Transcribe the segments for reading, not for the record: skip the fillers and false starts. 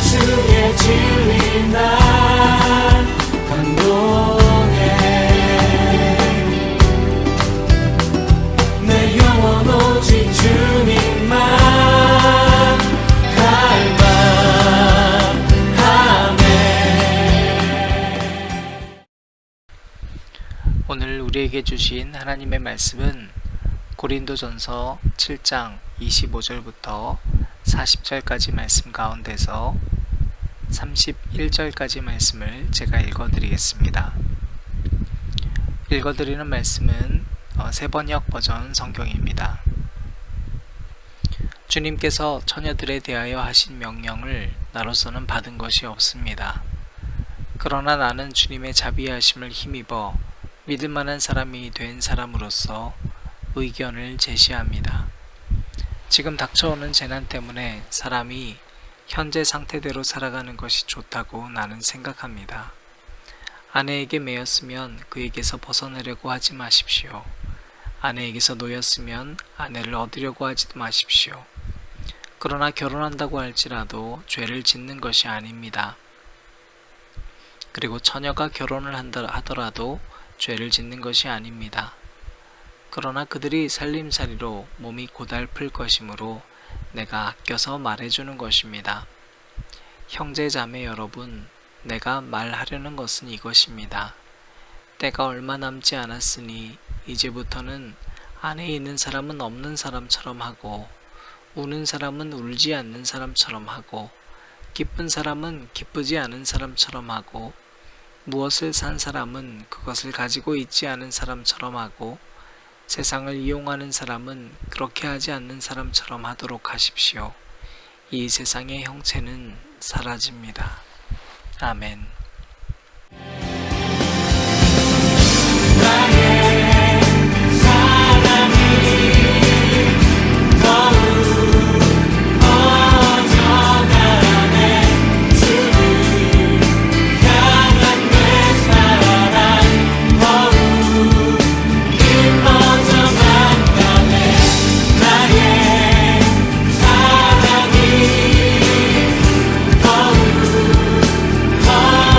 주의 진리 날 감동해. 내 영혼 오직 주님만 갈망하네. 오늘 우리에게 주신 하나님의 말씀은 고린도전서 7장 25절부터 40절까지 말씀 가운데서 31절까지 말씀을 제가 읽어드리겠습니다. 읽어드리는 말씀은 새번역 버전 성경입니다. 주님께서 처녀들에 대하여 하신 명령을 나로서는 받은 것이 없습니다. 그러나 나는 주님의 자비하심을 힘입어 믿을 만한 사람이 된 사람으로서 의견을 제시합니다. 지금 닥쳐오는 재난 때문에 사람이 현재 상태대로 살아가는 것이 좋다고 나는 생각합니다. 아내에게 매였으면 그에게서 벗어나려고 하지 마십시오. 아내에게서 놓였으면 아내를 얻으려고 하지도 마십시오. 그러나 결혼한다고 할지라도 죄를 짓는 것이 아닙니다. 그리고 처녀가 결혼을 하더라도 죄를 짓는 것이 아닙니다. 그러나 그들이 살림살이로 몸이 고달플 것이므로 내가 아껴서 말해주는 것입니다. 형제 자매 여러분, 내가 말하려는 것은 이것입니다. 때가 얼마 남지 않았으니 이제부터는 안에 있는 사람은 없는 사람처럼 하고 우는 사람은 울지 않는 사람처럼 하고 기쁜 사람은 기쁘지 않은 사람처럼 하고 무엇을 산 사람은 그것을 가지고 있지 않은 사람처럼 하고 세상을 이용하는 사람은 그렇게 하지 않는 사람처럼 하도록 하십시오. 이 세상의 형체는 사라집니다. 아멘. Oh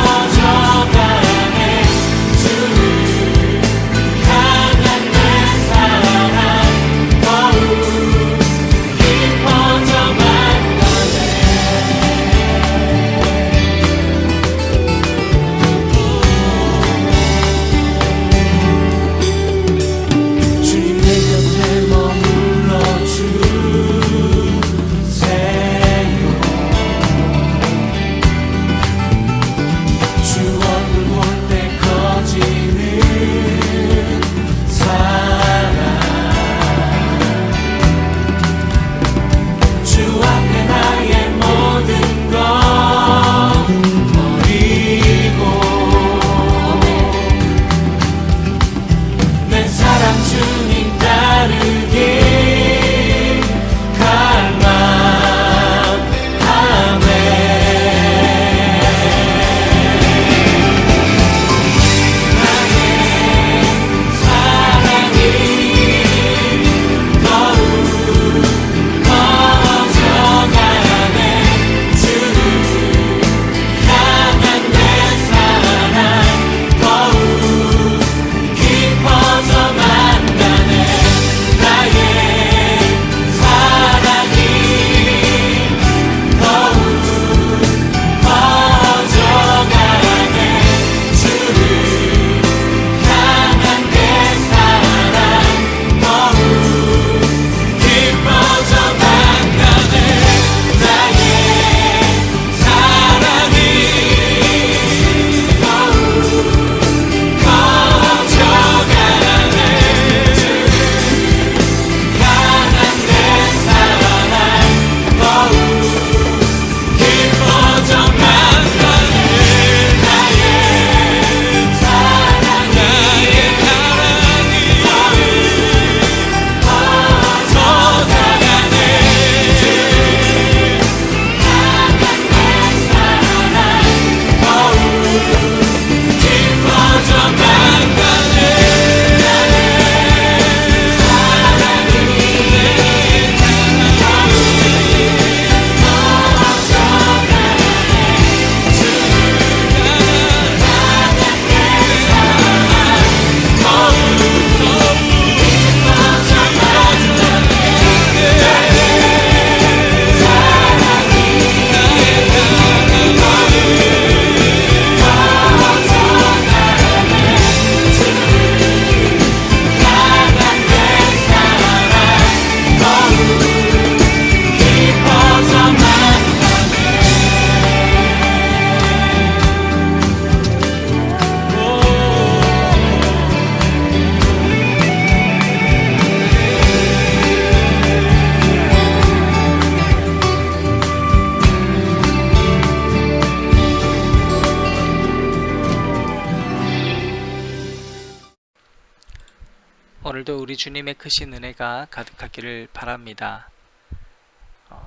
오늘도 우리 주님의 크신 은혜가 가득하기를 바랍니다.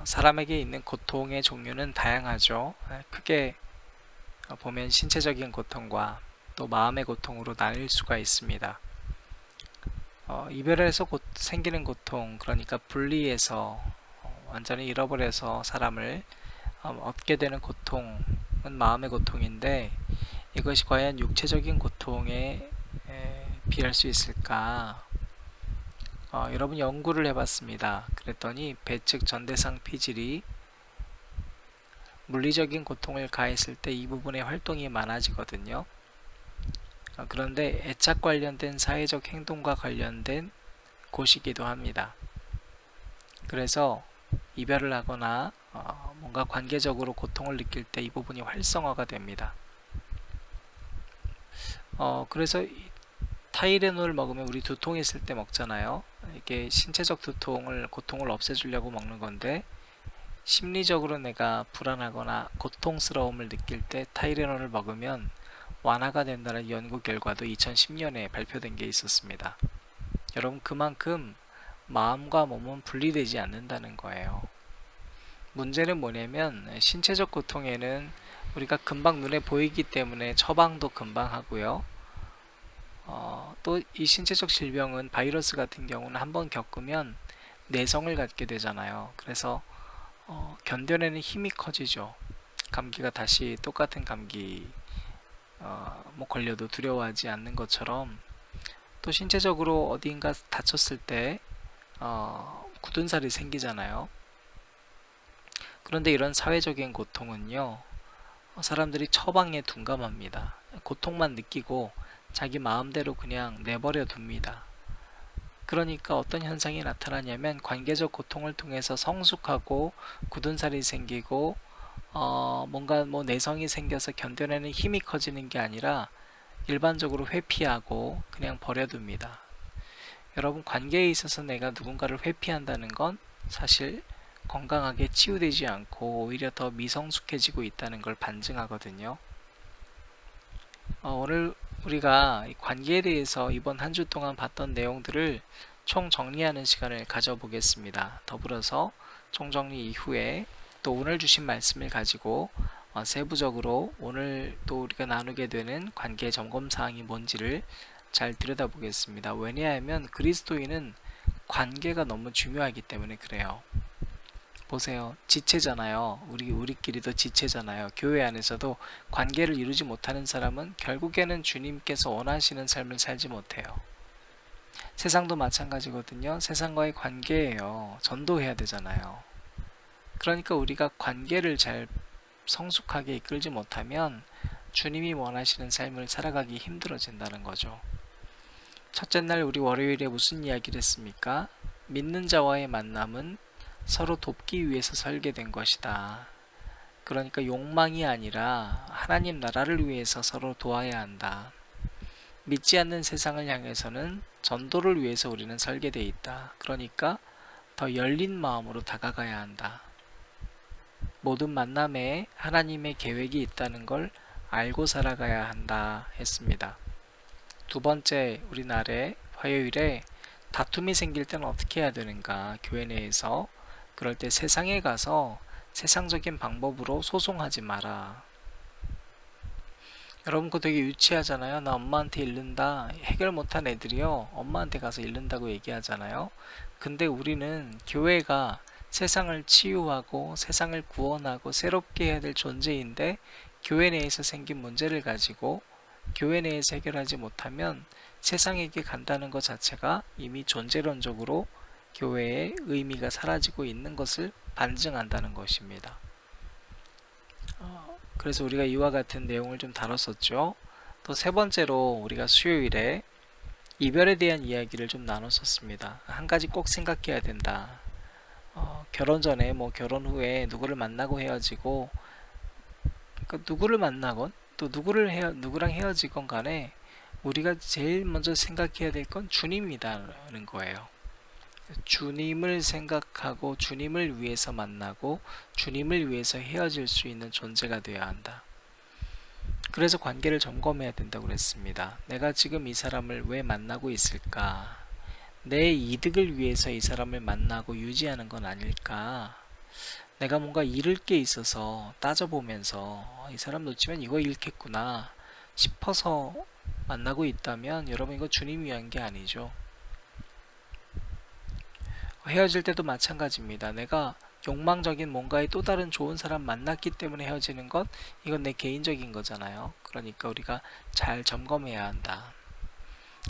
사람에게 있는 고통의 종류는 다양하죠. 크게 보면 신체적인 고통과 또 마음의 고통으로 나뉠 수가 있습니다. 이별에서 생기는 고통, 그러니까 분리해서 완전히 잃어버려서 사람을 얻게 되는 고통은 마음의 고통인데, 이것이 과연 육체적인 고통에 비할 수 있을까? 여러분 연구를 해봤습니다. 그랬더니 배측 전대상 피질이 물리적인 고통을 가했을 때 이 부분의 활동이 많아지거든요. 그런데 애착 관련된 사회적 행동과 관련된 곳이기도 합니다. 그래서 이별을 하거나 뭔가 관계적으로 고통을 느낄 때 이 부분이 활성화가 됩니다. 그래서 타이레놀 먹으면 우리 두통 있을 때 먹잖아요. 이게 신체적 고통을 없애주려고 먹는 건데, 심리적으로 내가 불안하거나 고통스러움을 느낄 때 타이레놀을 먹으면 완화가 된다는 연구 결과도 2010년에 발표된 게 있었습니다. 여러분, 그만큼 마음과 몸은 분리되지 않는다는 거예요. 문제는 뭐냐면 신체적 고통에는 우리가 금방 눈에 보이기 때문에 처방도 금방 하고요. 또 이 신체적 질병은 바이러스 같은 경우는 한번 겪으면 내성을 갖게 되잖아요. 그래서 견뎌내는 힘이 커지죠. 감기가 다시 똑같은 감기 걸려도 두려워하지 않는 것처럼, 또 신체적으로 어디인가 다쳤을 때 굳은 살이 생기잖아요. 그런데 이런 사회적인 고통은요, 사람들이 처방에 둔감합니다. 고통만 느끼고 자기 마음대로 그냥 내버려 둡니다. 그러니까 어떤 현상이 나타나냐면, 관계적 고통을 통해서 성숙하고 굳은 살이 생기고 뭔가 내성이 생겨서 견뎌내는 힘이 커지는 게 아니라 일반적으로 회피하고 그냥 버려둡니다. 여러분, 관계에 있어서 내가 누군가를 회피한다는 건 사실 건강하게 치유되지 않고 오히려 더 미성숙해지고 있다는 걸 반증하거든요. 오늘 우리가 관계에 대해서 이번 한 주 동안 봤던 내용들을 총 정리하는 시간을 가져보겠습니다. 더불어서 총정리 이후에 또 오늘 주신 말씀을 가지고 세부적으로 오늘 또 우리가 나누게 되는 관계 점검사항이 뭔지를 잘 들여다보겠습니다. 왜냐하면 그리스도인은 관계가 너무 중요하기 때문에 그래요. 보세요. 지체잖아요. 우리끼리도 지체잖아요. 교회 안에서도 관계를 이루지 못하는 사람은 결국에는 주님께서 원하시는 삶을 살지 못해요. 세상도 마찬가지거든요. 세상과의 관계예요. 전도해야 되잖아요. 그러니까 우리가 관계를 잘 성숙하게 이끌지 못하면 주님이 원하시는 삶을 살아가기 힘들어진다는 거죠. 첫째 날 우리 월요일에 무슨 이야기를 했습니까? 믿는 자와의 만남은 서로 돕기 위해서 설계된 것이다. 그러니까 욕망이 아니라 하나님 나라를 위해서 서로 도와야 한다. 믿지 않는 세상을 향해서는 전도를 위해서 우리는 설계되어 있다. 그러니까 더 열린 마음으로 다가가야 한다. 모든 만남에 하나님의 계획이 있다는 걸 알고 살아가야 한다 했습니다. 두 번째, 우리날에 화요일에 다툼이 생길 때는 어떻게 해야 되는가, 교회 내에서. 그럴 때 세상에 가서 세상적인 방법으로 소송하지 마라. 여러분, 그거 되게 유치하잖아요. 나 엄마한테 잃는다. 해결 못한 애들이요, 엄마한테 가서 잃는다고 얘기하잖아요. 근데 우리는 교회가 세상을 치유하고 세상을 구원하고 새롭게 해야 될 존재인데, 교회 내에서 생긴 문제를 가지고 교회 내에서 해결하지 못하면 세상에게 간다는 것 자체가 이미 존재론적으로 교회의 의미가 사라지고 있는 것을 반증한다는 것입니다. 그래서 우리가 이와 같은 내용을 좀 다뤘었죠. 또 세 번째로 우리가 수요일에 이별에 대한 이야기를 좀 나눴었습니다. 한 가지 꼭 생각해야 된다. 결혼 전에 결혼 후에 누구를 만나고 헤어지고, 그러니까 누구를 만나건 또 누구랑 헤어지건 간에 우리가 제일 먼저 생각해야 될 건 주님이라는 거예요. 주님을 생각하고 주님을 위해서 만나고 주님을 위해서 헤어질 수 있는 존재가 되어야 한다. 그래서 관계를 점검해야 된다고 그랬습니다. 내가 지금 이 사람을 왜 만나고 있을까? 내 이득을 위해서 이 사람을 만나고 유지하는 건 아닐까? 내가 뭔가 잃을 게 있어서 따져보면서 이 사람 놓치면 이거 잃겠구나 싶어서 만나고 있다면 여러분 이거 주님 위한 게 아니죠. 헤어질 때도 마찬가지입니다. 내가 욕망적인 뭔가의 또 다른 좋은 사람 만났기 때문에 헤어지는 것, 이건 내 개인적인 거잖아요. 그러니까 우리가 잘 점검해야 한다.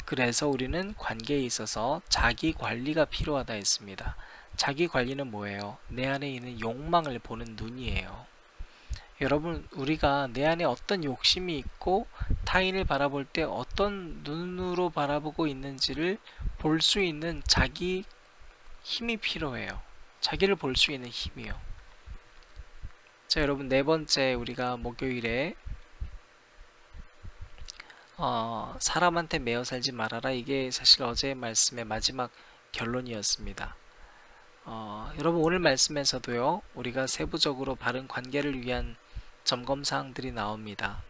그래서 우리는 관계에 있어서 자기 관리가 필요하다 했습니다. 자기 관리는 뭐예요? 내 안에 있는 욕망을 보는 눈이에요. 여러분, 우리가 내 안에 어떤 욕심이 있고 타인을 바라볼 때 어떤 눈으로 바라보고 있는지를 볼 수 있는 자기 힘이 필요해요. 자기를 볼 수 있는 힘이요. 자, 여러분, 네 번째 우리가 목요일에 사람한테 매여 살지 말아라. 이게 사실 어제의 말씀의 마지막 결론이었습니다. 여러분, 오늘 말씀에서도요, 우리가 세부적으로 바른 관계를 위한 점검 사항들이 나옵니다.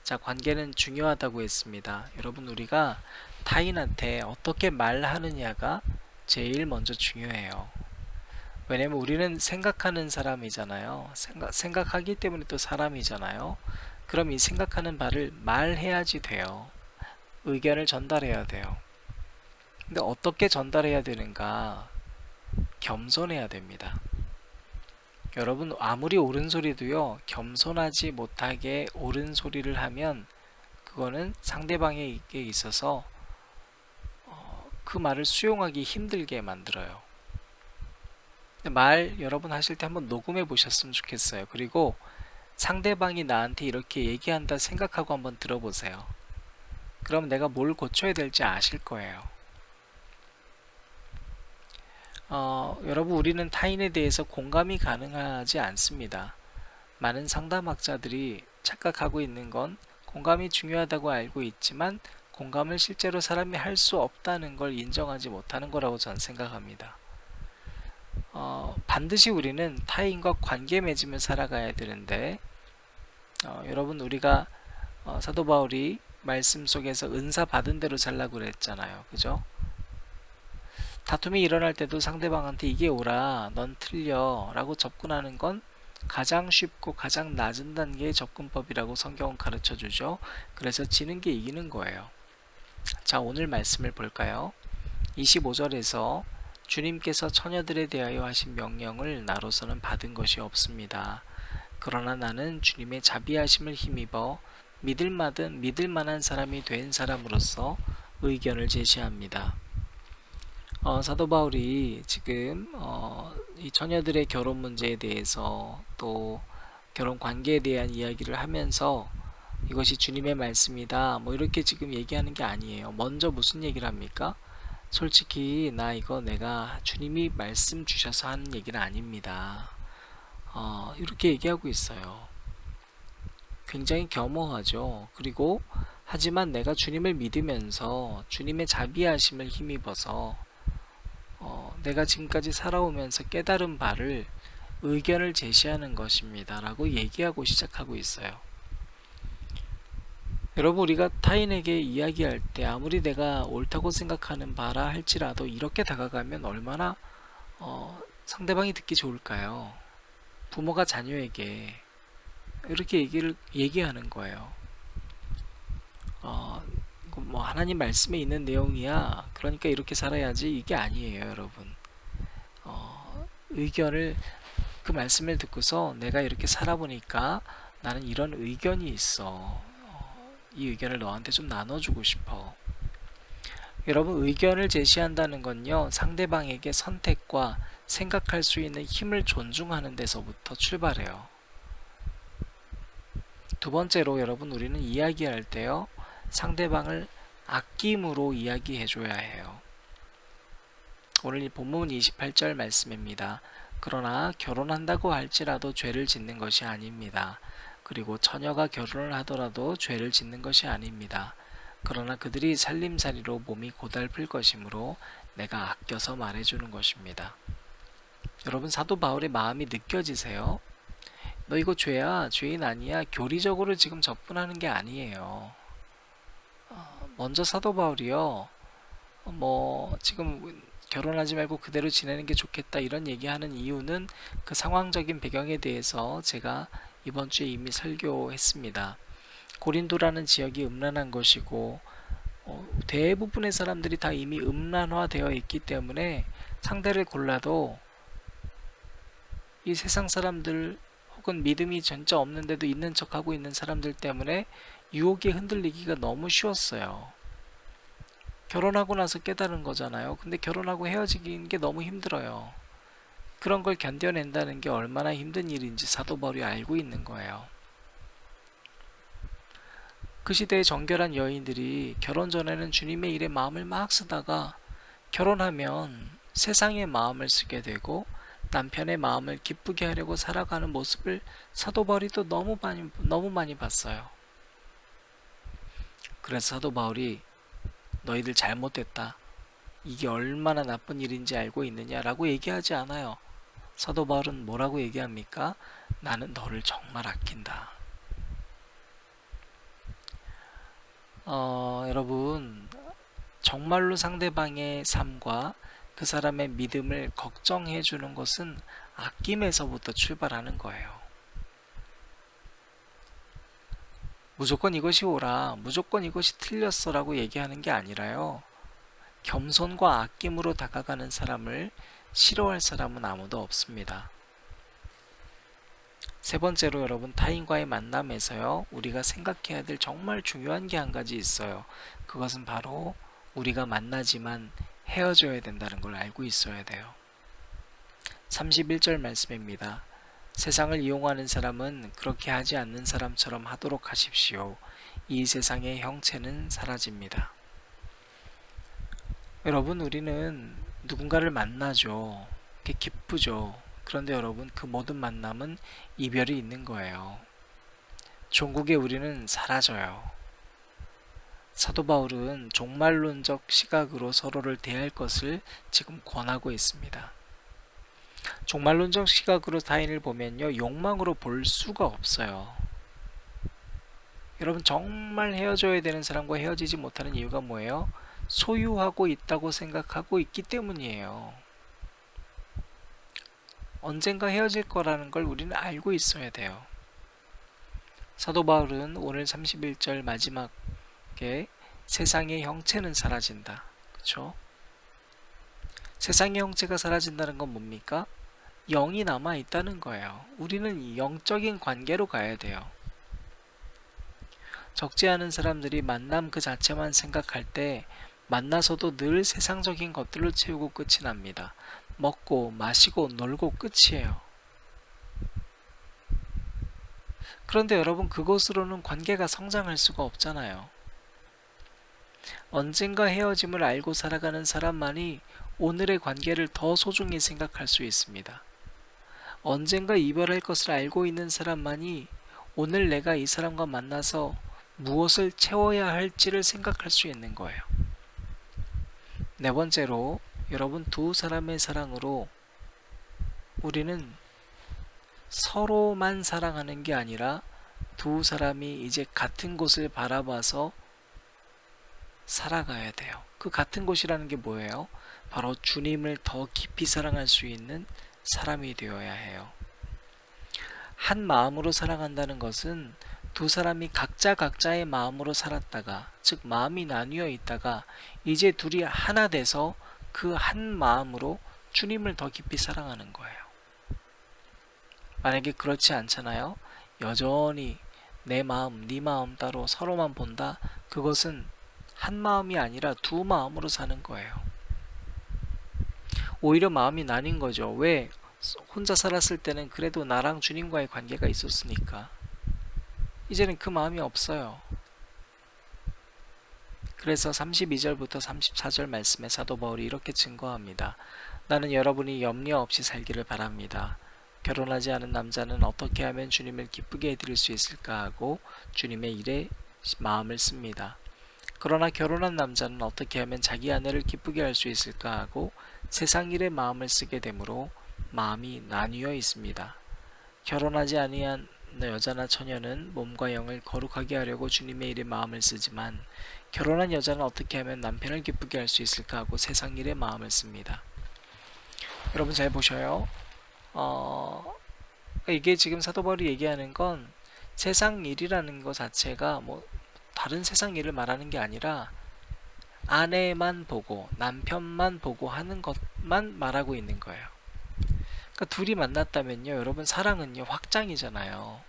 자, 관계는 중요하다고 했습니다. 여러분, 우리가 타인한테 어떻게 말하느냐가 제일 먼저 중요해요. 왜냐면 우리는 생각하는 사람이잖아요. 생각하기 때문에 또 사람이잖아요. 그럼 이 생각하는 바를 말해야지 돼요. 의견을 전달해야 돼요. 근데 어떻게 전달해야 되는가? 겸손해야 됩니다. 여러분, 아무리 옳은 소리도요, 겸손하지 못하게 옳은 소리를 하면 그거는 상대방에게 있어서 그 말을 수용하기 힘들게 만들어요. 말 여러분 하실 때 한번 녹음해 보셨으면 좋겠어요. 그리고 상대방이 나한테 이렇게 얘기한다 생각하고 한번 들어보세요. 그럼 내가 뭘 고쳐야 될지 아실 거예요. 여러분, 우리는 타인에 대해서 공감이 가능하지 않습니다. 많은 상담학자들이 착각하고 있는 건 공감이 중요하다고 알고 있지만 공감을 실제로 사람이 할 수 없다는 걸 인정하지 못하는 거라고 저는 생각합니다. 반드시 우리는 타인과 관계 맺으며 살아가야 되는데 여러분, 우리가 사도 바울이 말씀 속에서 은사 받은 대로 살라고 그랬잖아요. 그죠? 다툼이 일어날 때도 상대방한테 이게 옳아, 넌 틀려 라고 접근하는 건 가장 쉽고 가장 낮은 단계의 접근법이라고 성경은 가르쳐 주죠. 그래서 지는 게 이기는 거예요. 자, 오늘 말씀을 볼까요? 25절에서 주님께서 처녀들에 대하여 하신 명령을 나로서는 받은 것이 없습니다. 그러나 나는 주님의 자비하심을 힘입어 믿을 만한 사람이 된 사람으로서 의견을 제시합니다. 사도 바울이 지금 이 처녀들의 결혼 문제에 대해서 또 결혼 관계에 대한 이야기를 하면서 이것이 주님의 말씀이다 뭐 이렇게 지금 얘기하는 게 아니에요. 먼저 무슨 얘기를 합니까? 솔직히 나 이거 내가 주님이 말씀 주셔서 하는 얘기는 아닙니다. 이렇게 얘기하고 있어요. 굉장히 겸허하죠. 그리고 하지만 내가 주님을 믿으면서 주님의 자비하심을 힘입어서 내가 지금까지 살아오면서 깨달은 바를 의견을 제시하는 것입니다 라고 얘기하고 시작하고 있어요. 여러분, 우리가 타인에게 이야기할 때 아무리 내가 옳다고 생각하는 바라 할지라도 이렇게 다가가면 얼마나 상대방이 듣기 좋을까요? 부모가 자녀에게 이렇게 얘기하는 거예요. 뭐 하나님 말씀에 있는 내용이야, 그러니까 이렇게 살아야지, 이게 아니에요. 여러분, 의견을 그 말씀을 듣고서 내가 이렇게 살아보니까 나는 이런 의견이 있어, 이 의견을 너한테 좀 나눠주고 싶어. 여러분, 의견을 제시한다는 건요, 상대방에게 선택과 생각할 수 있는 힘을 존중하는 데서부터 출발해요. 두 번째로 여러분, 우리는 이야기할 때요, 상대방을 아낌으로 이야기해 줘야 해요. 오늘 이 본문 28절 말씀입니다. 그러나 결혼한다고 할지라도 죄를 짓는 것이 아닙니다. 그리고 처녀가 결혼을 하더라도 죄를 짓는 것이 아닙니다. 그러나 그들이 살림살이로 몸이 고달플 것이므로 내가 아껴서 말해주는 것입니다. 여러분, 사도 바울의 마음이 느껴지세요? 너 이거 죄야, 죄인 아니야, 교리적으로 지금 접근하는 게 아니에요. 먼저 사도 바울이요, 지금 결혼하지 말고 그대로 지내는 게 좋겠다 이런 얘기하는 이유는 그 상황적인 배경에 대해서 제가 이번 주에 이미 설교했습니다. 고린도라는 지역이 음란한 것이고 대부분의 사람들이 다 이미 음란화되어 있기 때문에 상대를 골라도 이 세상 사람들 혹은 믿음이 전혀 없는데도 있는 척하고 있는 사람들 때문에 유혹에 흔들리기가 너무 쉬웠어요. 결혼하고 나서 깨달은 거잖아요. 근데 결혼하고 헤어지는 게 너무 힘들어요. 그런 걸 견뎌낸다는 게 얼마나 힘든 일인지 사도 바울이 알고 있는 거예요. 그 시대의 정결한 여인들이 결혼 전에는 주님의 일에 마음을 막 쓰다가 결혼하면 세상의 마음을 쓰게 되고 남편의 마음을 기쁘게 하려고 살아가는 모습을 사도 바울이 또 너무 많이 봤어요. 그래서 사도 바울이 너희들 잘못됐다. 이게 얼마나 나쁜 일인지 알고 있느냐라고 얘기하지 않아요. 사도 바울은 뭐라고 얘기합니까? 나는 너를 정말 아낀다. 여러분, 정말로 상대방의 삶과 그 사람의 믿음을 걱정해 주는 것은 아낌에서부터 출발하는 거예요. 무조건 이것이 옳아, 무조건 이것이 틀렸어 라고 얘기하는 게 아니라요. 겸손과 아낌으로 다가가는 사람을 싫어할 사람은 아무도 없습니다. 세 번째로 여러분, 타인과의 만남에서요, 우리가 생각해야 될 정말 중요한 게 한 가지 있어요. 그것은 바로 우리가 만나지만 헤어져야 된다는 걸 알고 있어야 돼요. 31절 말씀입니다. 세상을 이용하는 사람은 그렇게 하지 않는 사람처럼 하도록 하십시오. 이 세상의 형체는 사라집니다. 여러분, 우리는 누군가를 만나죠. 그게 기쁘죠. 그런데 여러분, 그 모든 만남은 이별이 있는 거예요. 종국에 우리는 사라져요. 사도 바울은 종말론적 시각으로 서로를 대할 것을 지금 권하고 있습니다. 종말론적 시각으로 타인을 보면요, 욕망으로 볼 수가 없어요. 여러분, 정말 헤어져야 되는 사람과 헤어지지 못하는 이유가 뭐예요? 소유하고 있다고 생각하고 있기 때문이에요. 언젠가 헤어질 거라는 걸 우리는 알고 있어야 돼요. 사도 바울은 오늘 31절 마지막에 세상의 형체는 사라진다. 그쵸? 세상의 형체가 사라진다는 건 뭡니까? 영이 남아 있다는 거예요. 우리는 영적인 관계로 가야 돼요. 적지 않은 사람들이 만남 그 자체만 생각할 때 만나서도 늘 세상적인 것들로 채우고 끝이 납니다. 먹고 마시고 놀고 끝이에요. 그런데 여러분, 그것으로는 관계가 성장할 수가 없잖아요. 언젠가 헤어짐을 알고 살아가는 사람만이 오늘의 관계를 더 소중히 생각할 수 있습니다. 언젠가 이별할 것을 알고 있는 사람만이 오늘 내가 이 사람과 만나서 무엇을 채워야 할지를 생각할 수 있는 거예요. 네 번째로, 여러분, 두 사람의 사랑으로 우리는 서로만 사랑하는 게 아니라 두 사람이 이제 같은 곳을 바라봐서 살아가야 돼요. 그 같은 곳이라는 게 뭐예요? 바로 주님을 더 깊이 사랑할 수 있는 사람이 되어야 해요. 한 마음으로 사랑한다는 것은 두 사람이 각자의 마음으로 살았다가, 즉 마음이 나뉘어 있다가 이제 둘이 하나 돼서 그 한 마음으로 주님을 더 깊이 사랑하는 거예요. 만약에 그렇지 않잖아요. 여전히 내 마음, 네 마음 따로 서로만 본다. 그것은 한 마음이 아니라 두 마음으로 사는 거예요. 오히려 마음이 나뉜 거죠. 왜? 혼자 살았을 때는 그래도 나랑 주님과의 관계가 있었으니까. 이제는 그 마음이 없어요. 그래서 32절부터 34절 말씀에 사도 바울이 이렇게 증거합니다. 나는 여러분이 염려 없이 살기를 바랍니다. 결혼하지 않은 남자는 어떻게 하면 주님을 기쁘게 해드릴 수 있을까 하고 주님의 일에 마음을 씁니다. 그러나 결혼한 남자는 어떻게 하면 자기 아내를 기쁘게 할 수 있을까 하고 세상 일에 마음을 쓰게 되므로 마음이 나뉘어 있습니다. 결혼하지 아니한 여자나 처녀는 몸과 영을 거룩하게 하려고 주님의 일에 마음을 쓰지만 결혼한 여자는 어떻게 하면 남편을 기쁘게 할 수 있을까 하고 세상 일에 마음을 씁니다. 여러분 잘 보셔요. 이게 지금 사도 바울이 얘기하는 건 세상 일이라는 것 자체가 뭐 다른 세상 일을 말하는 게 아니라 아내만 보고 남편만 보고 하는 것만 말하고 있는 거예요. 그러니까 둘이 만났다면요, 여러분 사랑은요 확장이잖아요.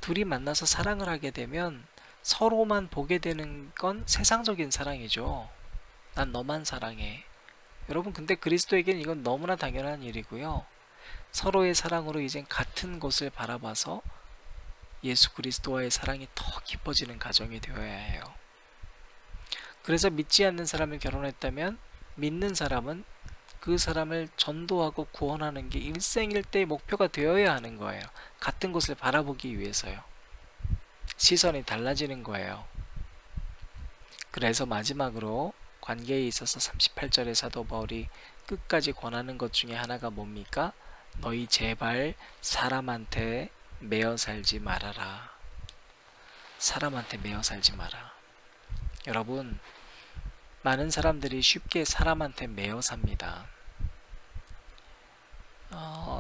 둘이 만나서 사랑을 하게 되면 서로만 보게 되는 건 세상적인 사랑이죠. 난 너만 사랑해. 여러분 근데 그리스도에게는 이건 너무나 당연한 일이고요. 서로의 사랑으로 이젠 같은 곳을 바라봐서 예수 그리스도와의 사랑이 더 깊어지는 가정이 되어야 해요. 그래서 믿지 않는 사람을 결혼했다면 믿는 사람은 그 사람을 전도하고 구원하는 게 일생일대의 목표가 되어야 하는 거예요. 같은 곳을 바라보기 위해서요. 시선이 달라지는 거예요. 그래서 마지막으로 관계에 있어서 38절의 사도 바울이 끝까지 권하는 것 중에 하나가 뭡니까? 너희 제발 사람한테 매어 살지 말아라. 사람한테 매어 살지 마라. 여러분, 많은 사람들이 쉽게 사람한테 매어 삽니다.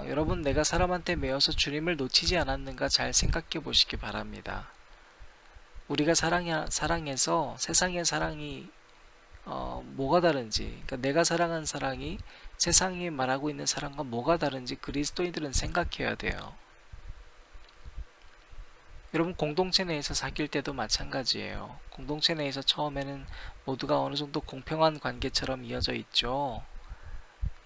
여러분, 내가 사람한테 매어서 주님을 놓치지 않았는가 잘 생각해 보시기 바랍니다. 우리가 사랑해서 세상의 사랑이 뭐가 다른지, 그러니까 내가 사랑한 사랑이 세상이 말하고 있는 사랑과 뭐가 다른지 그리스도인들은 생각해야 돼요. 여러분, 공동체 내에서 사귈 때도 마찬가지예요. 공동체 내에서 처음에는 모두가 어느 정도 공평한 관계처럼 이어져 있죠.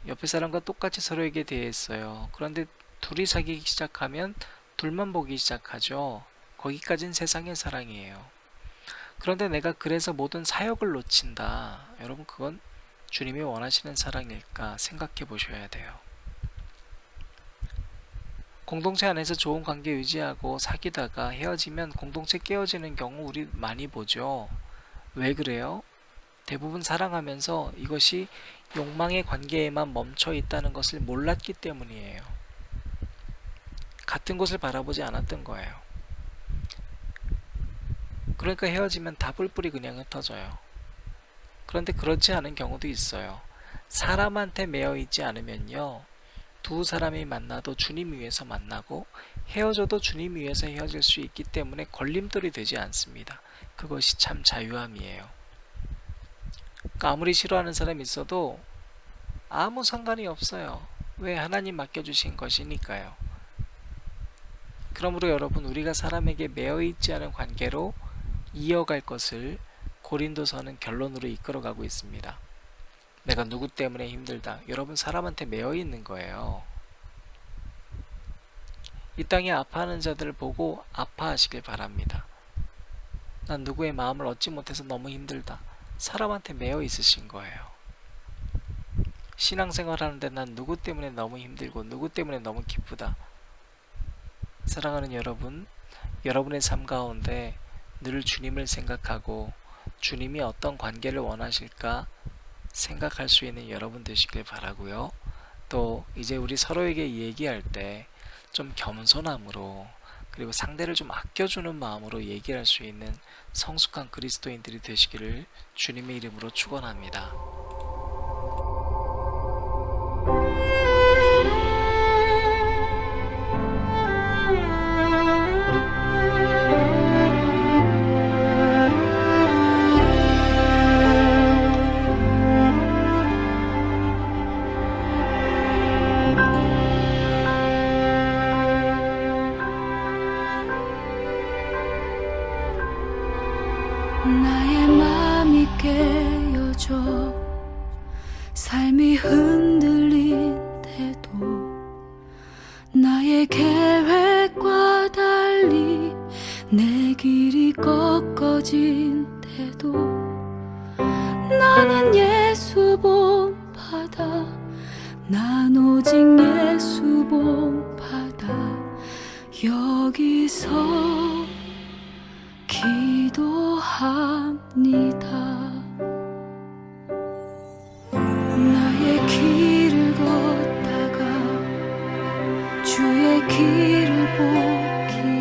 옆에 사람과 똑같이 서로에게 대했어요. 그런데 둘이 사귀기 시작하면 둘만 보기 시작하죠. 거기까진 세상의 사랑이에요. 그런데 내가 그래서 모든 사역을 놓친다. 여러분, 그건 주님이 원하시는 사랑일까 생각해 보셔야 돼요. 공동체 안에서 좋은 관계 유지하고 사귀다가 헤어지면 공동체 깨어지는 경우 우리 많이 보죠. 왜 그래요? 대부분 사랑하면서 이것이 욕망의 관계에만 멈춰 있다는 것을 몰랐기 때문이에요. 같은 곳을 바라보지 않았던 거예요. 그러니까 헤어지면 다 뿔뿔이 그냥 흩어져요. 그런데 그렇지 않은 경우도 있어요. 사람한테 매여 있지 않으면요, 두 사람이 만나도 주님 위해서 만나고 헤어져도 주님 위해서 헤어질 수 있기 때문에 걸림돌이 되지 않습니다. 그것이 참 자유함이에요. 그러니까 아무리 싫어하는 사람이 있어도 아무 상관이 없어요. 왜? 하나님 맡겨주신 것이니까요. 그러므로 여러분, 우리가 사람에게 매여 있지 않은 관계로 이어갈 것을 고린도서는 결론으로 이끌어가고 있습니다. 내가 누구 때문에 힘들다. 여러분, 사람한테 매여 있는 거예요. 이 땅에 아파하는 자들을 보고 아파하시길 바랍니다. 난 누구의 마음을 얻지 못해서 너무 힘들다. 사람한테 매여 있으신 거예요. 신앙생활 하는데 난 누구 때문에 너무 힘들고 누구 때문에 너무 기쁘다. 사랑하는 여러분, 여러분의 삶 가운데 늘 주님을 생각하고 주님이 어떤 관계를 원하실까 생각할 수 있는 여러분 되시길 바라고요. 또 이제 우리 서로에게 얘기할 때 좀 겸손함으로, 그리고 상대를 좀 아껴주는 마음으로 얘기할 수 있는 성숙한 그리스도인들이 되시기를 주님의 이름으로 축원합니다. 나의 맘이 깨어져 삶이 흔들린 때도 나의 계획과 달리 내 길이 꺾어진 때도 나는 예수 본받아 난 오직 예수 본받아 여기서 기도합니다. 나의 길을 걷다가 주의 길을 보기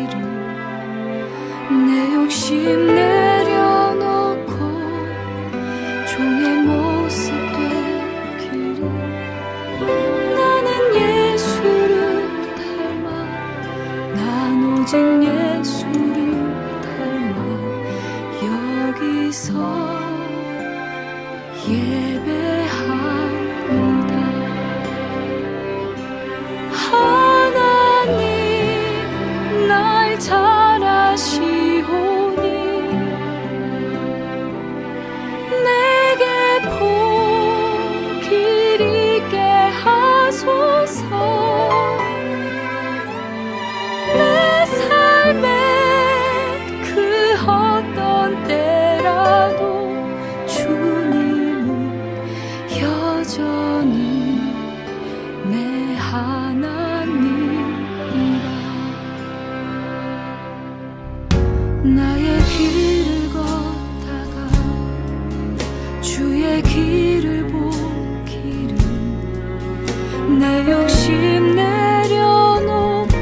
예배합니다. 하나님 날 잘 아시오니 내게 복을 있게 하소서. 내 삶의 그 어떤 때라도 주님은 여전히 내 하나님이라. 나의 길을 걷다가 주의 길을 보기를 내 욕심 내려놓고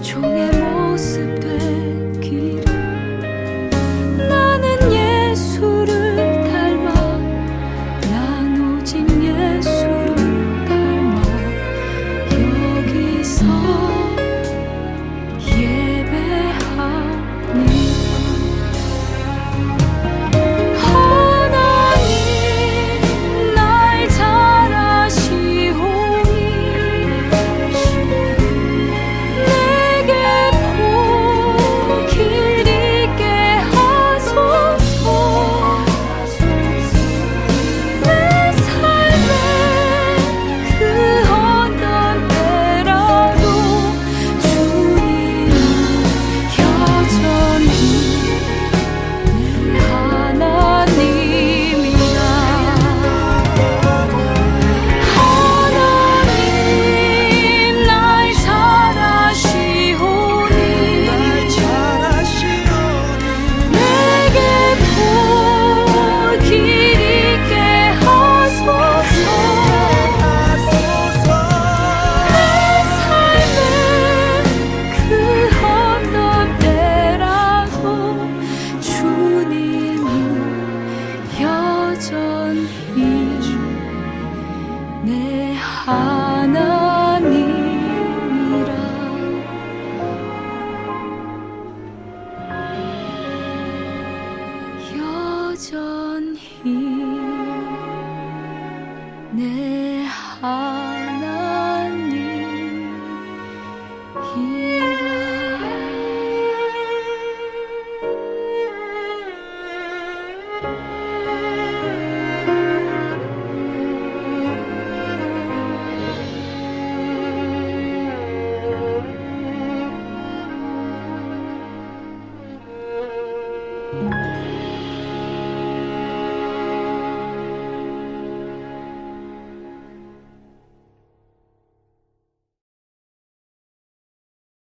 종의 모습 되기를. 나는 예수를 닮아 난 오직 예수를 닮아 여기서 예배합니다. 하나님 날 잘 아시오니 내게 복을 있게 하소서. 내 삶의 그 어떤 때라도 주님은 여전히 내 하나님이라. 하나님 날 잘 아시오니 내게 복을 있게 하소서. 내 삶의 그 어떤 때라도 주님은 여전히 내 하나님이라. 여전히 내 하나님이라.